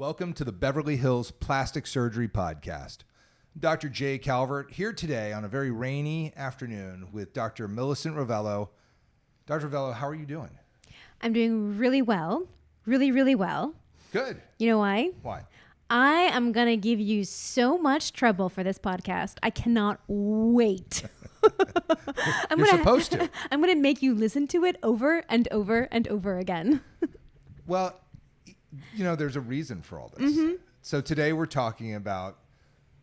Welcome to the Beverly Hills Plastic Surgery Podcast. Dr. Jay Calvert here today on a very rainy afternoon with Dr. Millicent Ravello. Dr. Ravello, how are you doing? I'm doing really well. Really well. Good. You know why? Why? I am going to give you so much trouble for this podcast. I cannot wait. You're supposed to. I'm going to make you listen to it over and over and over again. Well, you know, there's a reason for all this. Mm-hmm. So today we're talking about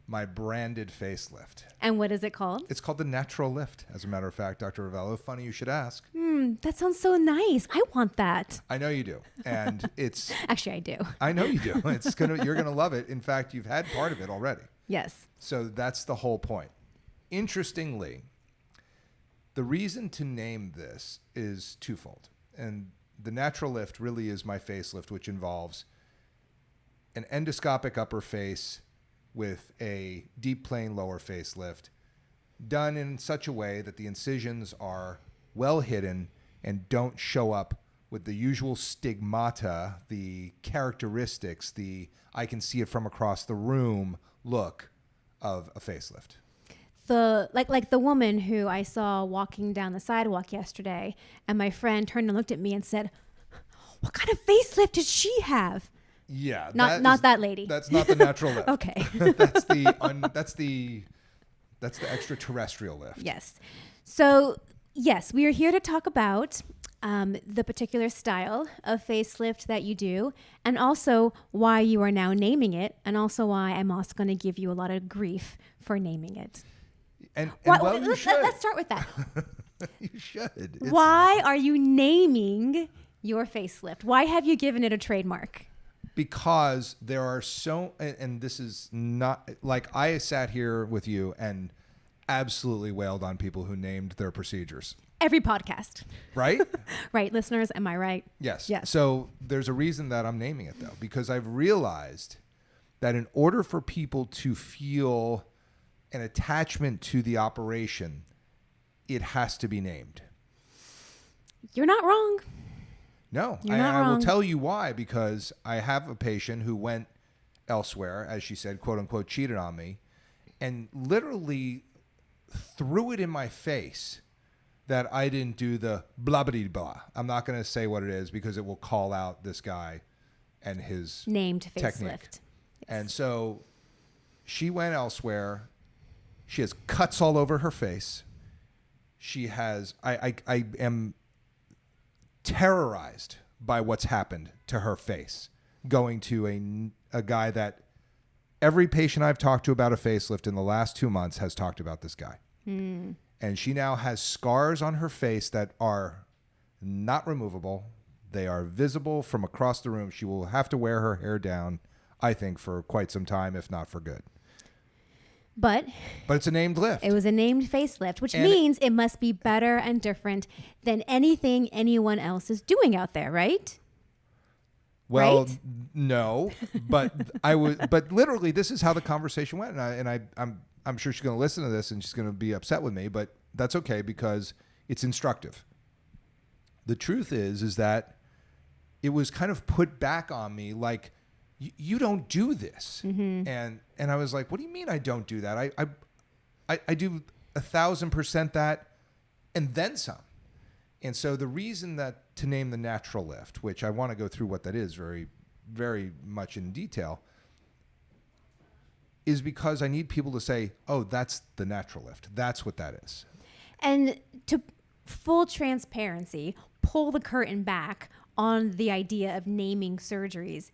my branded facelift. And what is it called? It's called the Natural Lift, as a matter of fact, Dr. Ravello. Funny you should ask. That sounds so nice. I want that. I know you do. And it's... Actually, I do. I know you do. You're going to love it. In fact, you've had part of it already. Yes. So that's the whole point. Interestingly, the reason to name this is twofold. And the Natural Lift really is my facelift, which involves an endoscopic upper face with a deep plane lower facelift done in such a way that the incisions are well hidden and don't show up with the usual stigmata, the characteristics, the I can see it from across the room look of a facelift. Like the woman who I saw walking down the sidewalk yesterday, and my friend turned and looked at me and said, "What kind of facelift did she have?" Yeah, not that lady. That's not the Natural Lift. Okay. that's the extraterrestrial lift. Yes. So yes, we are here to talk about the particular style of facelift that you do, and also why you are now naming it, and also why I'm also going to give you a lot of grief for naming it. And let's start with that. You should. Why are you naming your facelift? Why have you given it a trademark? Because there are and this is not, like, I sat here with you and absolutely wailed on people who named their procedures. Every podcast. Right? Right, listeners, am I right? Yes. Yes. So there's a reason that I'm naming it, though, because I've realized that in order for people to feel an attachment to the operation, it has to be named. You're not wrong. No, You're not wrong. I will tell you why, because I have a patient who went elsewhere, as she said, quote unquote, cheated on me, and literally threw it in my face that I didn't do the blah blah blah. I'm not going to say what it is because it will call out this guy and his named technique. facelift. Yes. And so she went elsewhere. She has cuts all over her face. She has, I am terrorized by what's happened to her face, going to a guy that every patient I've talked to about a facelift in the last 2 months has talked about this guy. And she now has scars on her face that are not removable. They are visible from across the room. She will have to wear her hair down, I think, for quite some time, if not for good. But it's a named lift. It was a named facelift, which means it must be better and different than anything anyone else is doing out there, right? Well, right? No, but but literally, this is how the conversation went, and I'm sure she's going to listen to this and she's going to be upset with me, but that's okay because it's instructive. The truth is that it was kind of put back on me like, you don't do this. Mm-hmm. And I was like, what do you mean I don't do that? I do 1,000% that and then some. And so the reason that to name the Natural Lift, which I want to go through what that is very, very much in detail, is because I need people to say, oh, that's the Natural Lift. That's what that is. And to full transparency, pull the curtain back on the idea of naming surgeries,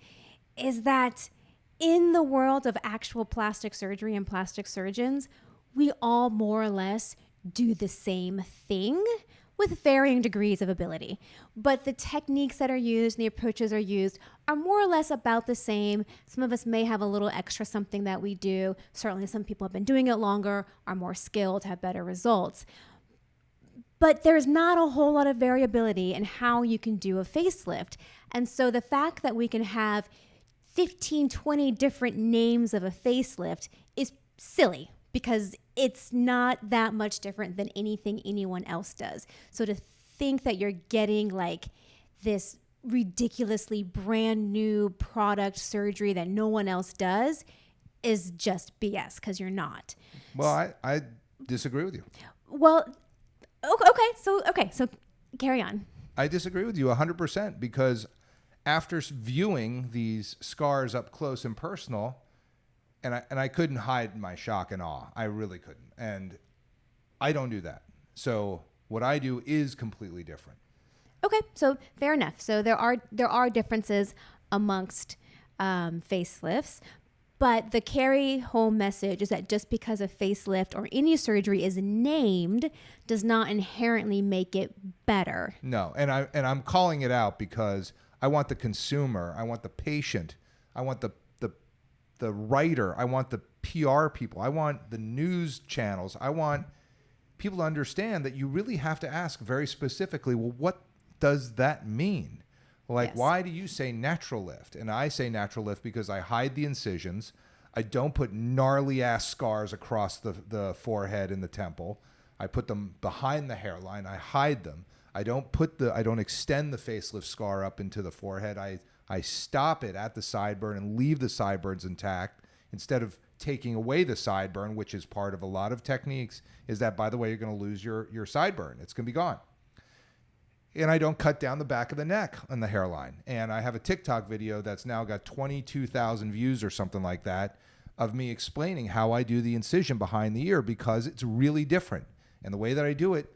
is that in the world of actual plastic surgery and plastic surgeons, we all more or less do the same thing with varying degrees of ability. But the techniques that are used and the approaches are used are more or less about the same. Some of us may have a little extra something that we do. Certainly some people have been doing it longer, are more skilled, have better results. But there's not a whole lot of variability in how you can do a facelift. And so the fact that we can have 15, 20 different names of a facelift is silly because it's not that much different than anything anyone else does. So to think that you're getting like this ridiculously brand new product surgery that no one else does is just BS, because you're not. Well, I disagree with you. Well, okay, so carry on. I disagree with you 100% because after viewing these scars up close and personal, and I couldn't hide my shock and awe. I really couldn't. And I don't do that. So what I do is completely different. Okay, so fair enough. So there are differences amongst facelifts, but the carry home message is that just because a facelift or any surgery is named does not inherently make it better. No, and I'm calling it out because I want the consumer, I want the patient, I want the writer, I want the PR people, I want the news channels, I want people to understand that you really have to ask very specifically, well, what does that mean? Like, yes. Why do you say natural lift? And I say natural lift because I hide the incisions. I don't put gnarly ass scars across the forehead and the temple. I put them behind the hairline. I hide them. I don't extend the facelift scar up into the forehead. I stop it at the sideburn and leave the sideburns intact instead of taking away the sideburn, which is part of a lot of techniques, is that, by the way, you're going to lose your sideburn. It's going to be gone. And I don't cut down the back of the neck on the hairline. And I have a TikTok video that's now got 22,000 views or something like that of me explaining how I do the incision behind the ear because it's really different. And the way that I do it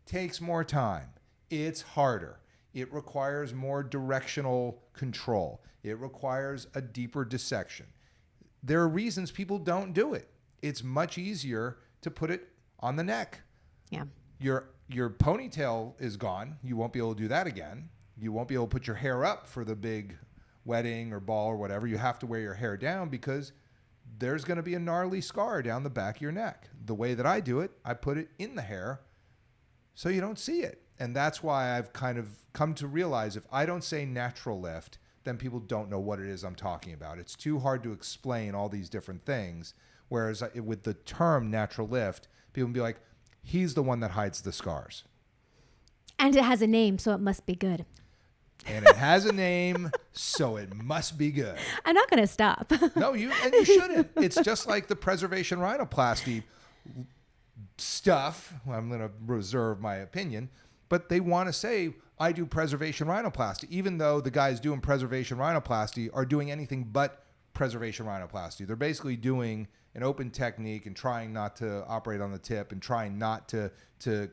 takes more time. It's harder. It requires more directional control. It requires a deeper dissection. There are reasons people don't do it. It's much easier to put it on the neck. Yeah. Your ponytail is gone. You won't be able to do that again. You won't be able to put your hair up for the big wedding or ball or whatever. You have to wear your hair down because there's going to be a gnarly scar down the back of your neck. The way that I do it, I put it in the hair so you don't see it. And that's why I've kind of come to realize if I don't say natural lift, then people don't know what it is I'm talking about. It's too hard to explain all these different things. Whereas with the term natural lift, people can be like, he's the one that hides the scars. And it has a name, so it must be good. And it has a name, so it must be good. I'm not going to stop. No, you shouldn't. It's just like the preservation rhinoplasty stuff. I'm going to reserve my opinion, but they want to say, I do preservation rhinoplasty, even though the guys doing preservation rhinoplasty are doing anything but preservation rhinoplasty. They're basically doing an open technique and trying not to operate on the tip and trying not to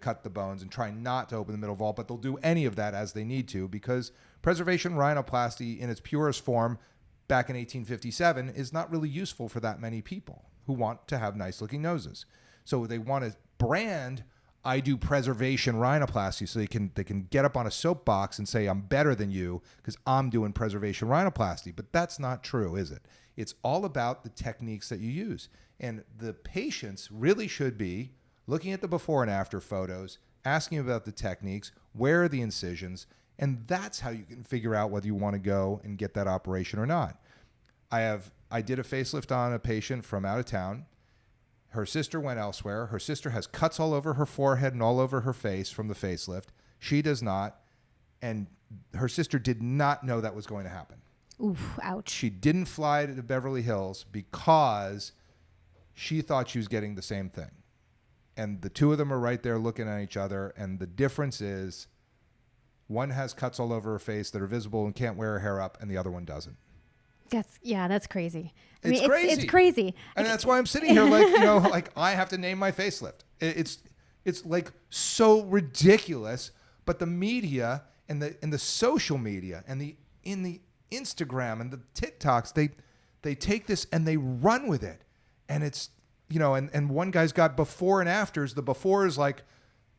cut the bones and trying not to open the middle vault, but they'll do any of that as they need to because preservation rhinoplasty in its purest form back in 1857 is not really useful for that many people who want to have nice looking noses. So they want to brand, I do preservation rhinoplasty, so they can get up on a soapbox and say I'm better than you because I'm doing preservation rhinoplasty. But that's not true, is it? It's all about the techniques that you use. And the patients really should be looking at the before and after photos, asking about the techniques, where are the incisions, and that's how you can figure out whether you want to go and get that operation or not. I did a facelift on a patient from out of town. Her sister went elsewhere. Her sister has cuts all over her forehead and all over her face from the facelift. She does not. And her sister did not know that was going to happen. Oof, ouch. She didn't fly to Beverly Hills because she thought she was getting the same thing. And the two of them are right there looking at each other. And the difference is one has cuts all over her face that are visible and can't wear her hair up, and the other one doesn't. That's crazy. It's crazy. It's crazy. And that's why I'm sitting here like I have to name my facelift. It's like so ridiculous, but the media and the social media and the Instagram and the TikToks, they take this and they run with it. And it's, and one guy's got before and afters. The before is like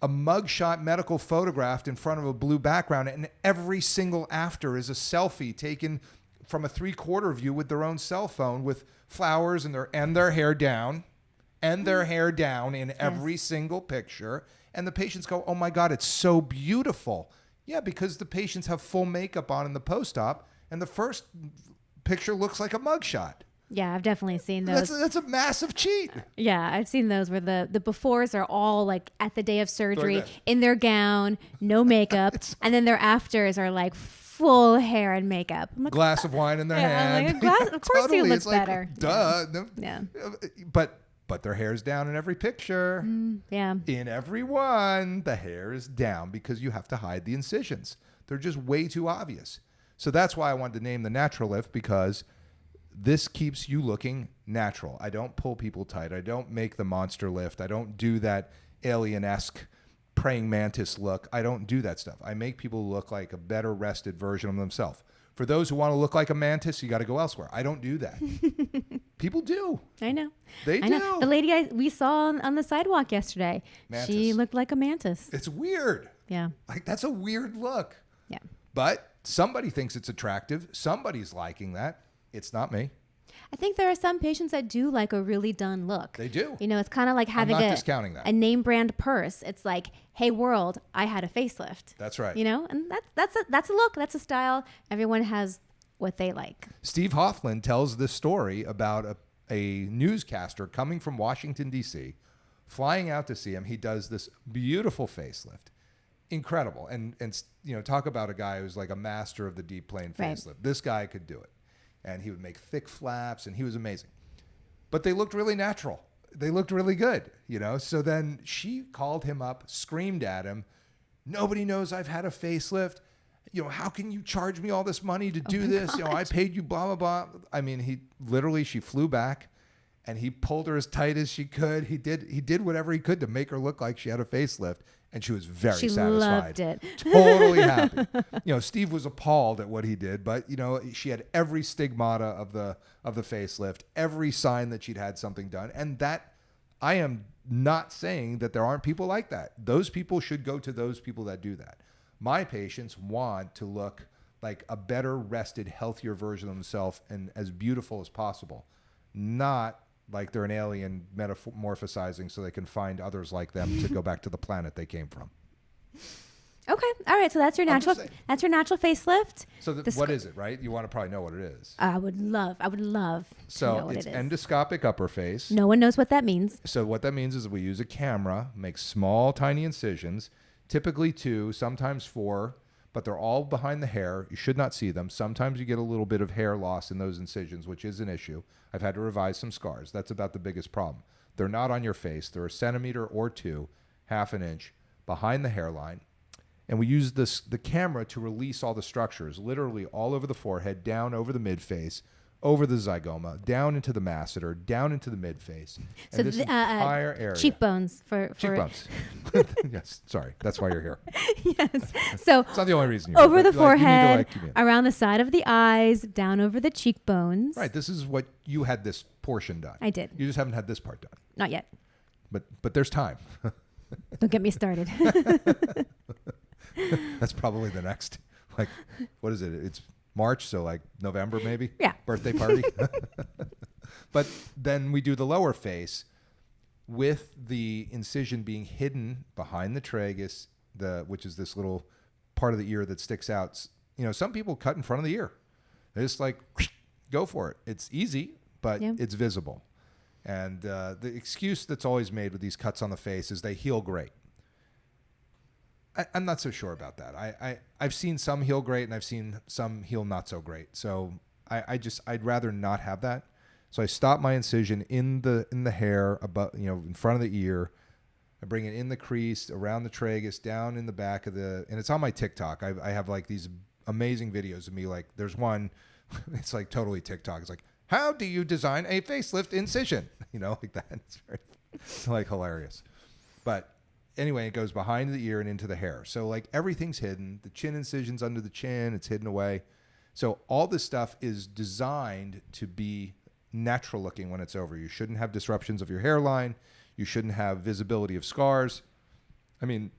a mugshot medical photographed in front of a blue background, and every single after is a selfie taken from a 3/4 view with their own cell phone with flowers and their hair down in every single picture. And the patients go, oh my God, it's so beautiful. Yeah, because the patients have full makeup on in the post-op, and the first picture looks like a mugshot. Yeah, I've definitely seen those. That's a massive cheat. Yeah, I've seen those where the befores are all like at the day of surgery in their gown, no makeup, and then their afters are like full hair and makeup. I'm like, glass of wine in their hand. I'm like, a glass, of course Totally. you look It's like, better. duh. No. Yeah. But their hair's down in every picture. Yeah. In every one, the hair is down because you have to hide the incisions. They're just way too obvious. So that's why I wanted to name the natural lift, because this keeps you looking natural. I don't pull people tight. I don't make the monster lift. I don't do that alien-esque praying mantis look. I don't do that stuff. I make people look like a better rested version of themselves. For those who want to look like a mantis, you got to go elsewhere. I don't do that. People do. I know. They do. Know. The lady we saw on the sidewalk yesterday, Mantis. she looked like a mantis. It's weird. Yeah. Like, that's a weird look. Yeah. But somebody thinks it's attractive. Somebody's liking that. It's not me. I think there are some patients that do like a really done look. They do. You know, it's kind of like having I'm not discounting that. a name brand purse. It's like, hey world, I had a facelift. That's right. You know, and that's a look, that's a style. Everyone has what they like. Steve Hoffman tells this story about a newscaster coming from Washington, D.C., flying out to see him. He does this beautiful facelift. Incredible. And you know, talk about a guy who's like a master of the deep plane facelift. Right. This guy could do it. And he would make thick flaps, and he was amazing. But they looked really natural. They looked really good, you know? So then she called him up, screamed at him, "Nobody knows I've had a facelift. You know, how can you charge me all this money to do this? God. You know, I paid you blah, blah, blah." I mean, she flew back, and he pulled her as tight as she could. He did whatever he could to make her look like she had a facelift. And she was very satisfied. She loved it. Totally happy. You know, Steve was appalled at what he did, but you know, she had every stigmata of the facelift, every sign that she'd had something done. And that, I am not saying that there aren't people like that. Those people should go to those people that do that. My patients want to look like a better rested, healthier version of themselves and as beautiful as possible, not like they're an alien metamorphosizing so they can find others like them to go back to the planet they came from. Okay. All right. So that's your natural facelift. So what is it, right? You want to probably know what it is. I would love to know what it's it is. Endoscopic upper face. No one knows what that means. So what that means is we use a camera, make small, tiny incisions, typically 2, sometimes 4, but they're all behind the hair. You should not see them. Sometimes you get a little bit of hair loss in those incisions, which is an issue. I've had to revise some scars. That's about the biggest problem. They're not on your face. They're 1 centimeter or 2, half an inch behind the hairline. And we use the camera to release all the structures, literally all over the forehead, down over the midface, over the zygoma, down into the masseter, down into the midface. So and this entire area. Cheekbones for cheekbones. Yes, sorry. That's why you're here. Yes. So it's not the only reason you're over here. The forehead, around the side of the eyes, down over the cheekbones. Right. This is what you had this portion done. I did. You just haven't had this part done. Not yet. But there's time. Don't get me started. That's probably the next, like, what is it? It's March, so like November maybe? Yeah. Birthday party. But then we do the lower face with the incision being hidden behind the tragus, which is this little part of the ear that sticks out. You know, some people cut in front of the ear. They just like, go for it. It's easy, but it's visible. And the excuse that's always made with these cuts on the face is they heal great. I'm not so sure about that. I've seen some heal great and I've seen some heal not so great. So I'd rather not have that. So I stop my incision in the hair above, you know, in front of the ear. I bring it in the crease, around the tragus, down in the back of and it's on my TikTok. I have like these amazing videos of me. Like there's one, it's like totally TikTok. It's like, how do you design a facelift incision? You know, like that. It's very like hilarious. But anyway, it goes behind the ear and into the hair. So like everything's hidden. The chin incision's under the chin. It's hidden away. So all this stuff is designed to be natural looking when it's over. You shouldn't have disruptions of your hairline. You shouldn't have visibility of scars. I mean,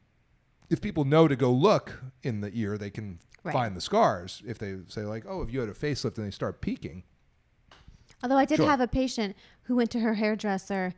if people know to go look in the ear, they can find the scars. If they say like, oh, if you had a facelift and they start peeking. Although I did have a patient who went to her hairdresser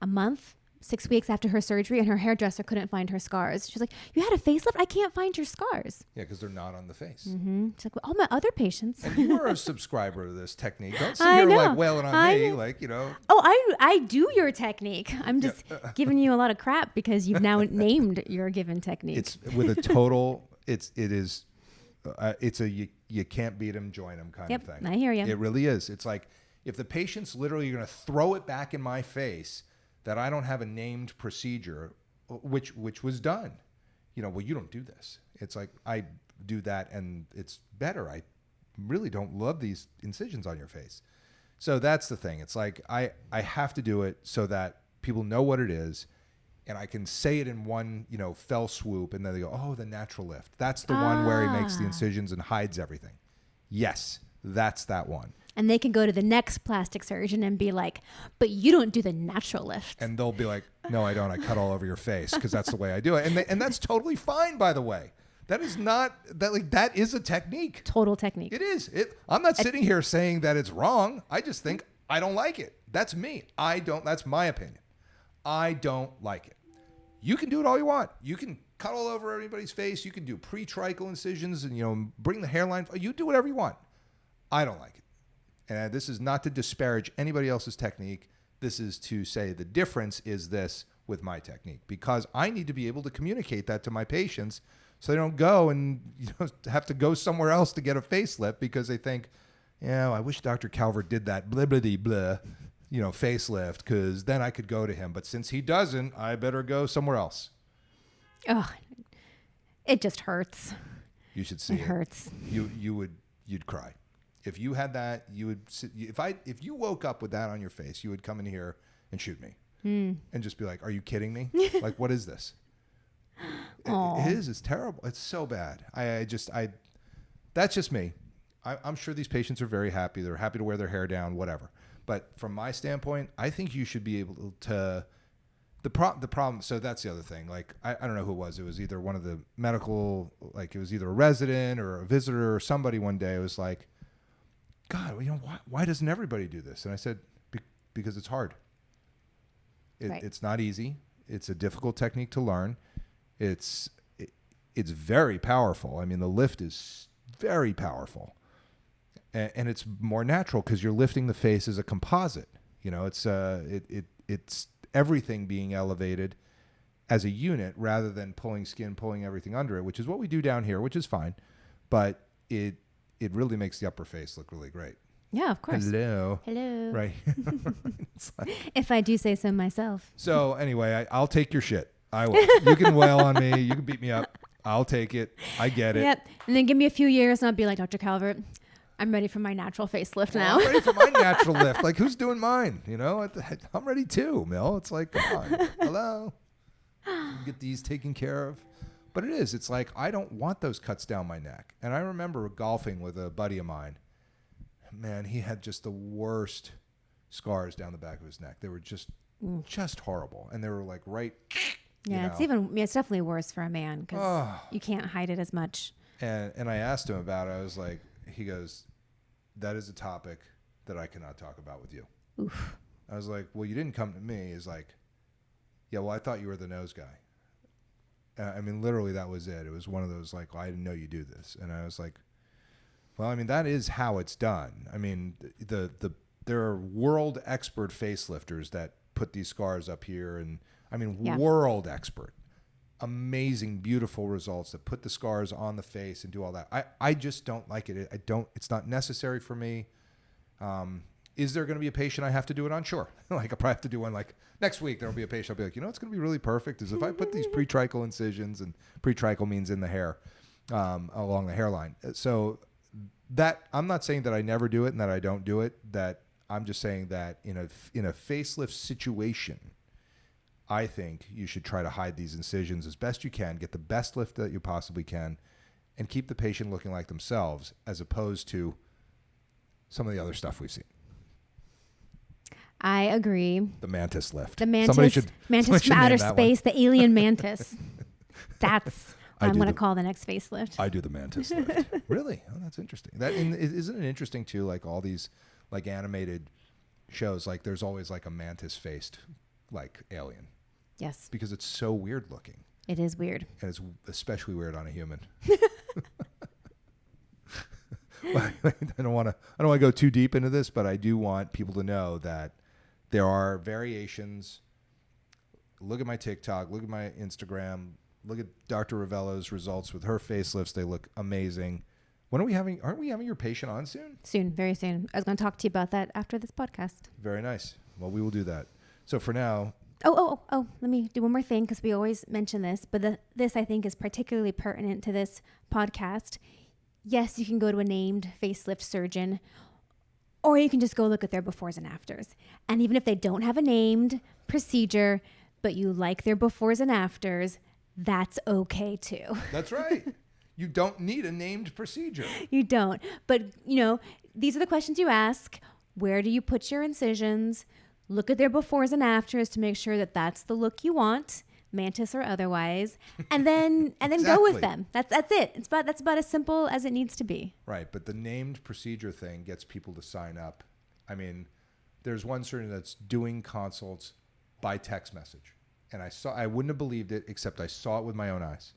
a month, 6 weeks after her surgery, and her hairdresser couldn't find her scars. She's like, you had a facelift? I can't find your scars. Yeah, because they're not on the face. Mm-hmm. She's like, well, all my other patients. And you are a subscriber to this technique. Don't sit here like wailing on me. Like, you know. Oh, I do your technique. I'm just giving you a lot of crap because you've now named your given technique. It's with a total, it is it's a you can't beat them, join them kind of thing. I hear you. It really is. It's like if the patient's literally going to throw it back in my face that I don't have a named procedure, which was done. Well, you don't do this. It's like I do that and it's better. I really don't love these incisions on your face. So that's the thing. It's like I have to do it so that people know what it is, and I can say it in one, fell swoop, and then they go, oh, the natural lift. That's the one where he makes the incisions and hides everything. Yes, that's that one. And they can go to the next plastic surgeon and be like, but you don't do the natural lift. And they'll be like, no, I don't. I cut all over your face because that's the way I do it. And that's totally fine, by the way. That is not that is a technique. Total technique. It is. I'm not sitting here saying that it's wrong. I just think I don't like it. That's me. That's my opinion. I don't like it. You can do it all you want. You can cut all over everybody's face. You can do pre-trichal incisions and bring the hairline. You do whatever you want. I don't like it. And this is not to disparage anybody else's technique. This is to say the difference is this with my technique, because I need to be able to communicate that to my patients so they don't go and have to go somewhere else to get a facelift because they think, I wish Dr. Calvert did that blah, blah, blah, blah, facelift, because then I could go to him. But since he doesn't, I better go somewhere else. Oh, it just hurts. You should see it. It hurts. You'd cry. If you had that, you would. If you woke up with that on your face, you would come in here and shoot me and just be like, "Are you kidding me? Like, what is this?" It is. It's terrible. It's so bad. That's just me. I'm sure these patients are very happy. They're happy to wear their hair down, whatever. But from my standpoint, I think you should be able to. The problem. So that's the other thing. Like, I don't know who it was. It was either one of the medical, like it was either a resident or a visitor or somebody one day. It was like, God, why doesn't everybody do this? And I said, because it's hard. Right. It's not easy. It's a difficult technique to learn. It's very powerful. I mean, the lift is very powerful, and it's more natural because you're lifting the face as a composite. It's everything being elevated as a unit rather than pulling skin, pulling everything under it, which is what we do down here, which is fine, but it really makes the upper face look really great. Yeah, of course. Hello. Right. It's like, if I do say so myself. So anyway, I'll take your shit. I will. You can wail on me. You can beat me up. I'll take it. I get it. Yep. And then give me a few years and I'll be like, Dr. Calvert, I'm ready for my natural facelift now. I'm ready for my natural lift. Like, who's doing mine? I'm ready too, Mill. It's like, come on. Hello. Get these taken care of. But it is. It's like, I don't want those cuts down my neck. And I remember golfing with a buddy of mine. Man, he had just the worst scars down the back of his neck. They were just horrible. And they were like right. Yeah, it's definitely worse for a man because you can't hide it as much. And I asked him about it. I was like, he goes, that is a topic that I cannot talk about with you. Oof. I was like, well, you didn't come to me. He's like, yeah, well, I thought you were the nose guy. I mean, literally, that was it. It was one of those like, well, I didn't know you do this. And I was like, well, I mean, that is how it's done. I mean, there are world expert facelifters that put these scars up here, and I mean, world expert, amazing, beautiful results that put the scars on the face and do all that. I just don't like it. It's not necessary for me. Is there going to be a patient I have to do it on? Sure. Like, I'll probably have to do one like next week. There'll be a patient. I'll be like, it's going to be really perfect is if I put these pre-trichal incisions, and pre-trichal means in the hair, along the hairline. So that I'm not saying that I never do it and that I don't do it. That I'm just saying that in a facelift situation, I think you should try to hide these incisions as best you can, get the best lift that you possibly can, and keep the patient looking like themselves as opposed to some of the other stuff we've seen. I agree. The mantis lift. The mantis from outer space, the alien mantis. That's what I'm going to call the next facelift. I do the mantis lift. Really? Oh, that's interesting. Isn't it interesting too? Like all these like animated shows, like there's always like a mantis faced like alien. Yes. Because it's so weird looking. It is weird. And it's especially weird on a human. I don't want to go too deep into this, but I do want people to know that there are variations. Look at my TikTok, look at my Instagram, look at Dr. Ravello's results with her facelifts. They look amazing. When aren't we having your patient on soon? Soon, very soon. I was going to talk to you about that after this podcast. Very nice. Well, we will do that. So for now. Oh, let me do one more thing because we always mention this, but this I think is particularly pertinent to this podcast. Yes, you can go to a named facelift surgeon, or you can just go look at their befores and afters. And even if they don't have a named procedure, but you like their befores and afters, that's okay too. That's right. You don't need a named procedure. You don't. But, these are the questions you ask. Where do you put your incisions? Look at their befores and afters to make sure that that's the look you want, mantis or otherwise, and then Exactly. go with them. That's it. That's about as simple as it needs to be. Right, but the named procedure thing gets people to sign up. I mean, there's one surgeon that's doing consults by text message, and I wouldn't have believed it except I saw it with my own eyes.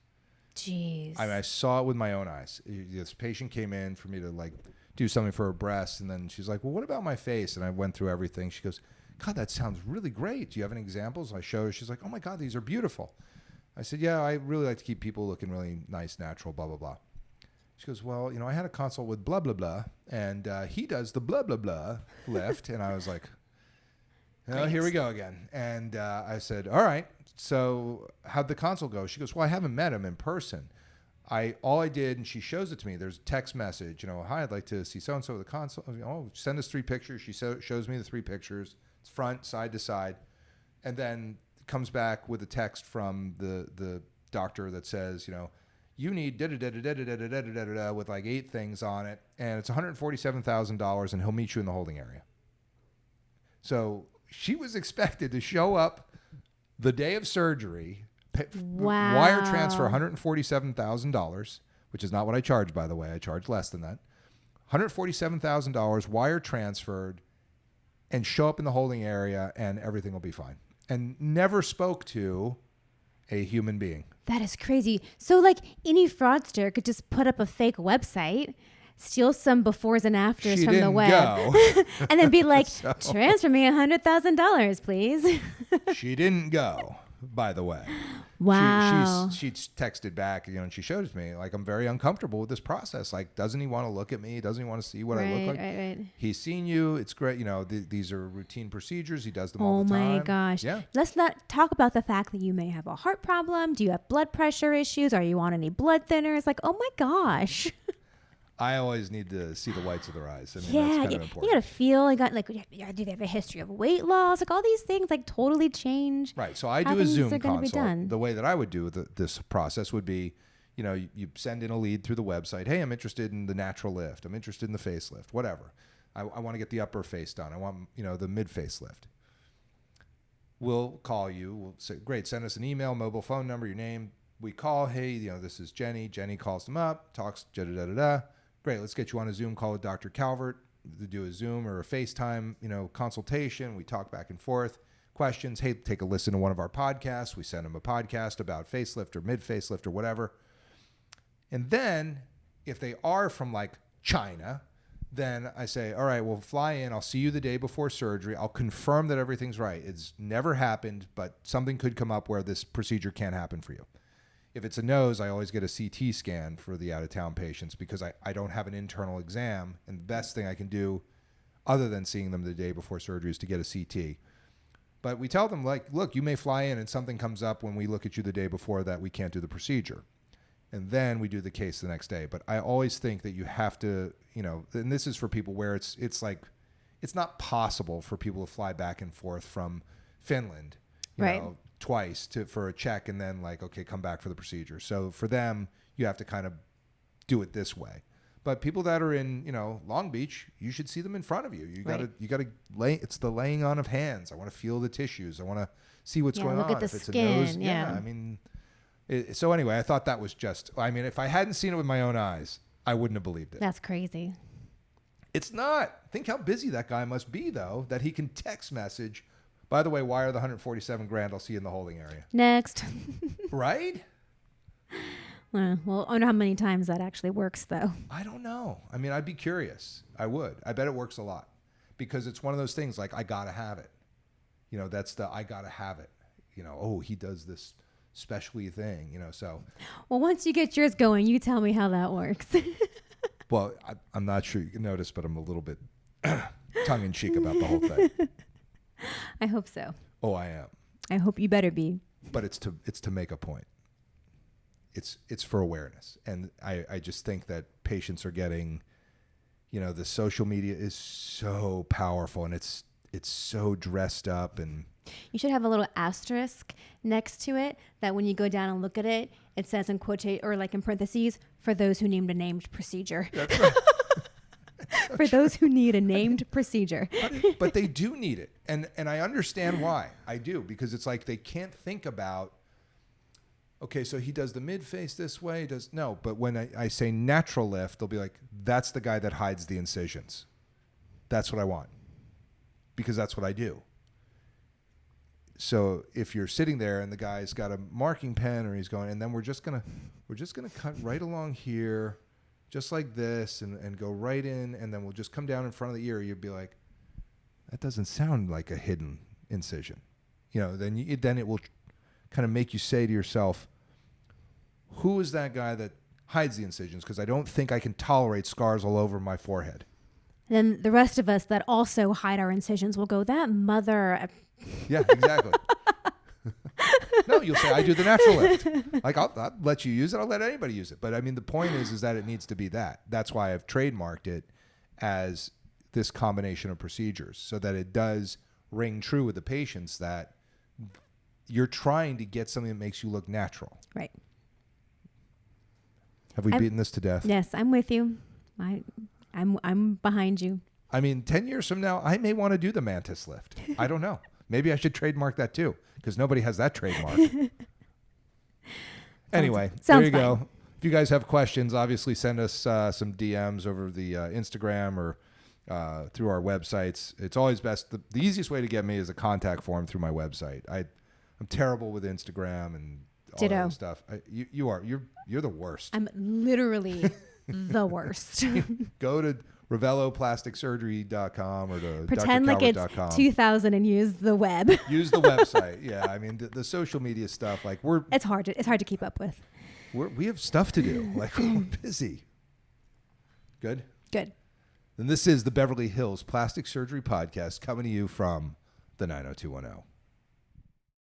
Jeez. I saw it with my own eyes. This patient came in for me to do something for her breast, and then she's like, "Well, what about my face?" And I went through everything. She goes, "God, that sounds really great. Do you have any examples?" I show her. She's like, "Oh my God, these are beautiful." I said, "Yeah, I really like to keep people looking really nice, natural, blah, blah, blah." She goes, "Well, I had a consult with blah, blah, blah, and he does the blah, blah, blah lift." And I was like, "Oh, here we go again." And I said, "All right, so how'd the consult go?" She goes, "Well, I haven't met him in person. All I did," and she shows it to me. There's a text message, "Hi, I'd like to see so-and-so at the consult." "Oh, send us 3 pictures." She shows me the 3 pictures. It's front, side to side. And then comes back with a text from the doctor that says, "You need da-da-da-da-da-da-da-da-da-da," with 8 things on it. And it's $147,000 and he'll meet you in the holding area. So she was expected to show up the day of surgery, Wow. wire transfer $147,000, which is not what I charge, by the way. I charge less than that. $147,000 wire transferred, and show up in the holding area and everything will be fine. And never spoke to a human being. That is crazy. So any fraudster could just put up a fake website, steal some befores and afters She from the didn't web, go. and then be like, "Transfer me $100,000, please." She didn't go, by the way. Wow. She texted back, and she showed it to me. I'm very uncomfortable with this process. Doesn't he want to look at me? Doesn't he want to see what I look like? Right. He's seen you. It's great. These are routine procedures. He does them all the time. Oh my gosh. Yeah. Let's not talk about the fact that you may have a heart problem. Do you have blood pressure issues? Are you on any blood thinners? Oh my gosh. I always need to see the whites of their eyes. That's Yeah, kind of you important. gotta feel. Do they have a history of weight loss? All these things totally change. Right. So I how do a things Zoom are gonna be done. consult. The way that I would do this process would be, you send in a lead through the website. "Hey, I'm interested in the natural lift. I'm interested in the facelift, whatever. I want to get the upper face done. I want, the mid facelift." We'll call you. We'll say, "Great, send us an email, mobile phone number, your name." We call, "Hey, this is Jenny." Jenny calls them up, talks, da-da-da-da-da. "Great, let's get you on a Zoom call with Dr. Calvert to do a Zoom or a FaceTime, consultation." We talk back and forth. Questions, "Hey, take a listen to one of our podcasts." We send them a podcast about facelift or mid facelift or whatever. And then if they are from China, then I say, "All right, we'll fly in. I'll see you the day before surgery. I'll confirm that everything's right. It's never happened, but something could come up where this procedure can't happen for you." If it's a nose, I always get a CT scan for the out-of-town patients because I don't have an internal exam. And the best thing I can do other than seeing them the day before surgery is to get a CT. But we tell them, "Look, you may fly in and something comes up when we look at you the day before that we can't do the procedure." And then we do the case the next day. But I always think that you have to, and this is for people where it's not possible for people to fly back and forth from Finland, Right. Twice for a check and then okay, come back for the procedure. So for them, you have to kind of do it this way. But people that are in, Long Beach, you should see them in front of you. You gotta lay. It's the laying on of hands. I want to feel the tissues. I want to see what's going look on. at the If it's skin, a nose, yeah. I mean, so anyway, I thought that was just. I mean, if I hadn't seen it with my own eyes, I wouldn't have believed it. That's crazy. It's not. Think how busy that guy must be, though, that he can text message. "By the way, wire the $147,000. I'll see you in the holding area." Next. Right? Well, I wonder how many times that actually works, though. I don't know. I mean, I'd be curious. I would. I bet it works a lot because it's one of those things I got to have it. That's the I got to have it. Oh, he does this specialty thing, so. Well, once you get yours going, you tell me how that works. Well, I'm not sure you can notice, but I'm a little bit tongue-in-cheek about the whole thing. I hope so. Oh, I am. I hope you better be. But it's to make a point. It's for awareness. And I just think that patients are getting, the social media is so powerful and it's so dressed up, and You should have a little asterisk next to it that when you go down and look at it, it says in quote or like in parentheses, for those who need a named procedure. that's right. For those who need a named procedure. But they do need it. And I understand why. I do, because it's like they can't think about, okay, so he does the mid face this way, but when I say natural lift, they'll be like, that's the guy that hides the incisions. That's what I want. Because that's what I do. So if you're sitting there and the guy's got a marking pen or he's going, and then we're just gonna cut right along here, just like this, and go right in, and then we'll just come down in front of the ear. You'd be like, that doesn't sound like a hidden incision. Then it will kind of make you say to yourself, who is that guy that hides the incisions? Because I don't think I can tolerate scars all over my forehead. Then the rest of us that also hide our incisions will go, that mother. Yeah, exactly. No, you'll say, I do the natural lift. Like, I'll let you use it. I'll let anybody use it. But I mean, the point is that it needs to be that. That's why I've trademarked it as this combination of procedures, so that it does ring true with the patients that you're trying to get something that makes you look natural. Right. Have we beaten this to death? Yes, I'm with you. I'm behind you. I mean, 10 years from now, I may want to do the mantis lift. I don't know. Maybe I should trademark that too, because nobody has that trademark. Anyway, there you go. If you guys have questions, obviously send us some DMs over the Instagram or through our websites. It's always best. The easiest way to get me is a contact form through my website. I'm terrible with Instagram and all that stuff. You're the worst. I'm literally the worst. Go to RavelloPlasticSurgery.com or to pretend like it's 2000 and use the web. Use the website. Yeah, I mean the social media stuff. Like it's hard to keep up with. We have stuff to do. Like we're busy. Good. Then this is the Beverly Hills Plastic Surgery Podcast, coming to you from the 90210.